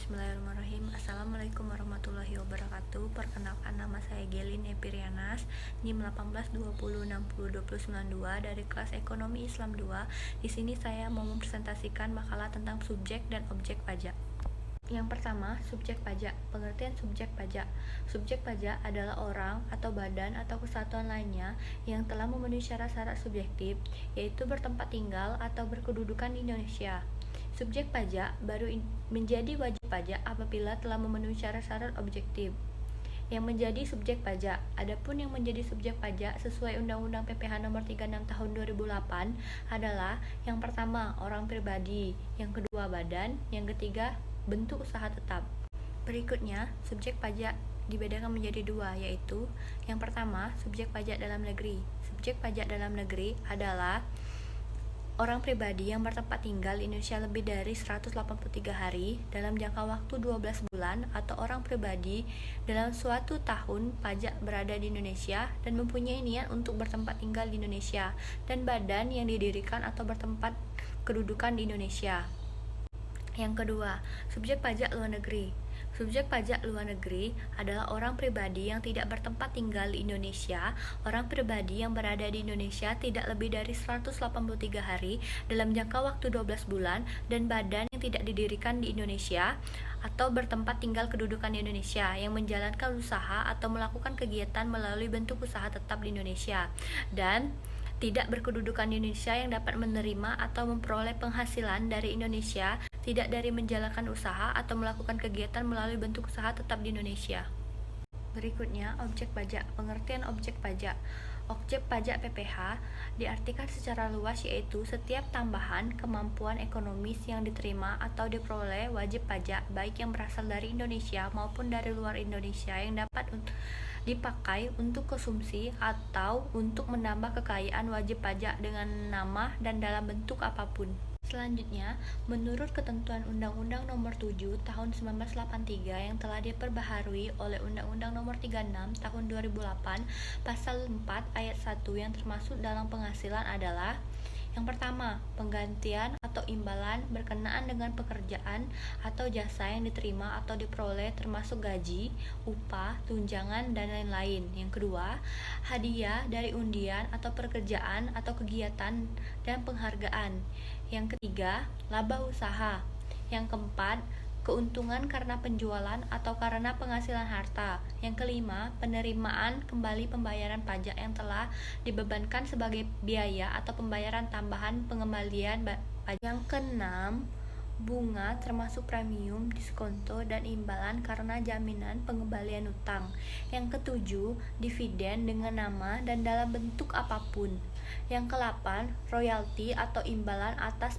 Bismillahirrahmanirrahim. Assalamualaikum warahmatullahi wabarakatuh. Perkenalkan, nama saya Gelin Epirianas, NIM 1820602092 dari kelas Ekonomi Islam 2. Di sini saya mau mempresentasikan makalah tentang subjek dan objek pajak. Yang pertama, subjek pajak. Pengertian subjek pajak. Subjek pajak adalah orang atau badan atau kesatuan lainnya yang telah memenuhi syarat-syarat subjektif, yaitu bertempat tinggal atau berkedudukan di Indonesia. Subjek pajak baru menjadi wajib pajak apabila telah memenuhi syarat-syarat objektif yang menjadi subjek pajak. Adapun yang menjadi subjek pajak sesuai Undang-Undang PPh Nomor 36 Tahun 2008 adalah yang pertama, orang pribadi, yang kedua, badan, yang ketiga, bentuk usaha tetap. Berikutnya, subjek pajak dibedakan menjadi dua, yaitu yang pertama, subjek pajak dalam negeri. Subjek pajak dalam negeri adalah orang pribadi yang bertempat tinggal di Indonesia lebih dari 183 hari dalam jangka waktu 12 bulan, atau orang pribadi dalam suatu tahun pajak berada di Indonesia dan mempunyai niat untuk bertempat tinggal di Indonesia, dan badan yang didirikan atau bertempat kedudukan di Indonesia. Yang kedua, subjek pajak luar negeri. Subjek pajak luar negeri adalah orang pribadi yang tidak bertempat tinggal di Indonesia, orang pribadi yang berada di Indonesia tidak lebih dari 183 hari dalam jangka waktu 12 bulan, dan badan yang tidak didirikan di Indonesia atau bertempat tinggal kedudukan di Indonesia yang menjalankan usaha atau melakukan kegiatan melalui bentuk usaha tetap di Indonesia, dan tidak berkedudukan di Indonesia yang dapat menerima atau memperoleh penghasilan dari Indonesia, tidak dari menjalankan usaha atau melakukan kegiatan melalui bentuk usaha tetap di Indonesia. Berikutnya, objek pajak. Pengertian objek pajak. Objek pajak PPh diartikan secara luas, yaitu setiap tambahan kemampuan ekonomis yang diterima atau diperoleh wajib pajak, baik yang berasal dari Indonesia maupun dari luar Indonesia, yang dapat dipakai untuk konsumsi atau untuk menambah kekayaan wajib pajak dengan nama dan dalam bentuk apapun. Selanjutnya, menurut ketentuan Undang-Undang Nomor 7 Tahun 1983 yang telah diperbaharui oleh Undang-Undang Nomor 36 Tahun 2008, Pasal 4 Ayat 1 yang termasuk dalam penghasilan adalah: yang pertama, penggantian atau imbalan berkenaan dengan pekerjaan atau jasa yang diterima atau diperoleh, termasuk gaji, upah, tunjangan, dan lain-lain. Yang kedua, hadiah dari undian atau pekerjaan atau kegiatan dan penghargaan. Yang ketiga, laba usaha. Yang keempat, keuntungan karena penjualan atau karena penghasilan harta. Yang kelima, penerimaan kembali pembayaran pajak yang telah dibebankan sebagai biaya atau pembayaran tambahan pengembalian pajak. Yang keenam, bunga termasuk premium, diskonto, dan imbalan karena jaminan pengembalian utang. Yang ketujuh, dividen dengan nama dan dalam bentuk apapun. Yang kedelapan, royalti atau imbalan atas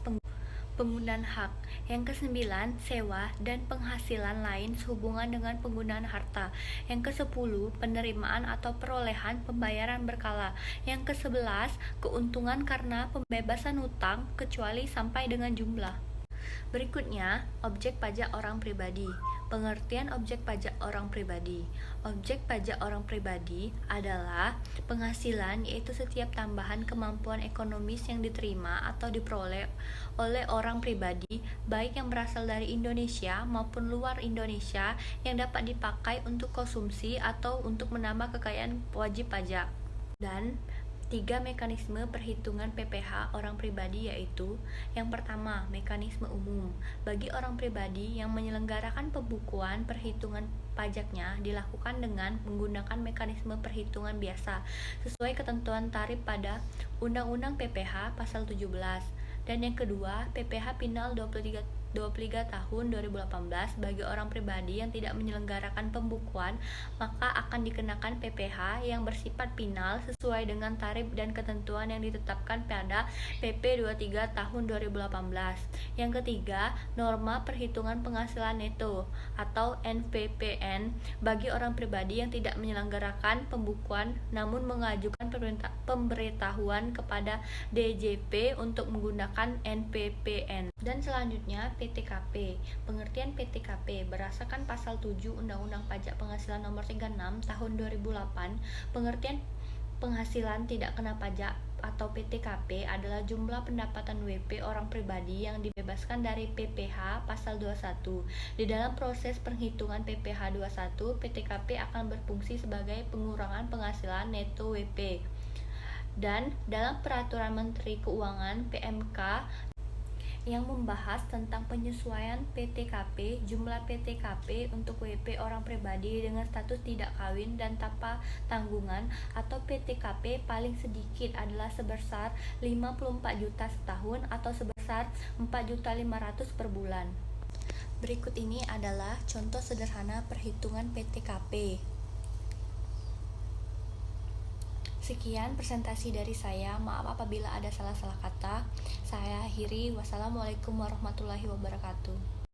penggunaan hak. Yang kesembilan, sewa dan penghasilan lain sehubungan dengan penggunaan harta. Yang kesepuluh, penerimaan atau perolehan pembayaran berkala. Yang kesebelas, keuntungan karena pembebasan hutang kecuali sampai dengan jumlah. Berikutnya, objek pajak orang pribadi. Pengertian objek pajak orang pribadi. Objek pajak orang pribadi adalah penghasilan, yaitu setiap tambahan kemampuan ekonomis yang diterima atau diperoleh oleh orang pribadi, baik yang berasal dari Indonesia maupun luar Indonesia, yang dapat dipakai untuk konsumsi atau untuk menambah kekayaan wajib pajak. Dan tiga mekanisme perhitungan PPh orang pribadi, yaitu: yang pertama, mekanisme umum. Bagi orang pribadi yang menyelenggarakan pembukuan perhitungan pajaknya dilakukan dengan menggunakan mekanisme perhitungan biasa sesuai ketentuan tarif pada Undang-Undang PPh Pasal 17. Dan yang kedua, PPh Final 23 tahun 2018 bagi orang pribadi yang tidak menyelenggarakan pembukuan, maka akan dikenakan PPh yang bersifat final sesuai dengan tarif dan ketentuan yang ditetapkan pada PP 23 tahun 2018. Yang ketiga, norma perhitungan penghasilan neto atau NPPN bagi orang pribadi yang tidak menyelenggarakan pembukuan namun mengajukan pemberitahuan kepada DJP untuk menggunakan NPPN. Dan selanjutnya, PTKP. Pengertian PTKP berdasarkan Pasal 7 Undang-Undang Pajak Penghasilan Nomor 36 Tahun 2008. Pengertian Penghasilan tidak kena pajak atau PTKP adalah jumlah pendapatan WP orang pribadi yang dibebaskan dari PPh pasal 21. Di dalam proses penghitungan PPh 21, PTKP akan berfungsi sebagai pengurangan penghasilan neto WP. Dan dalam peraturan Menteri Keuangan PMK yang membahas tentang penyesuaian PTKP, jumlah PTKP untuk WP orang pribadi dengan status tidak kawin dan tanpa tanggungan atau PTKP paling sedikit adalah sebesar 54 juta setahun atau sebesar 4.500.000 per bulan. Berikut ini adalah contoh sederhana perhitungan PTKP. Sekian presentasi dari saya. Maaf apabila ada salah-salah kata. Saya akhiri. Wassalamualaikum warahmatullahi wabarakatuh.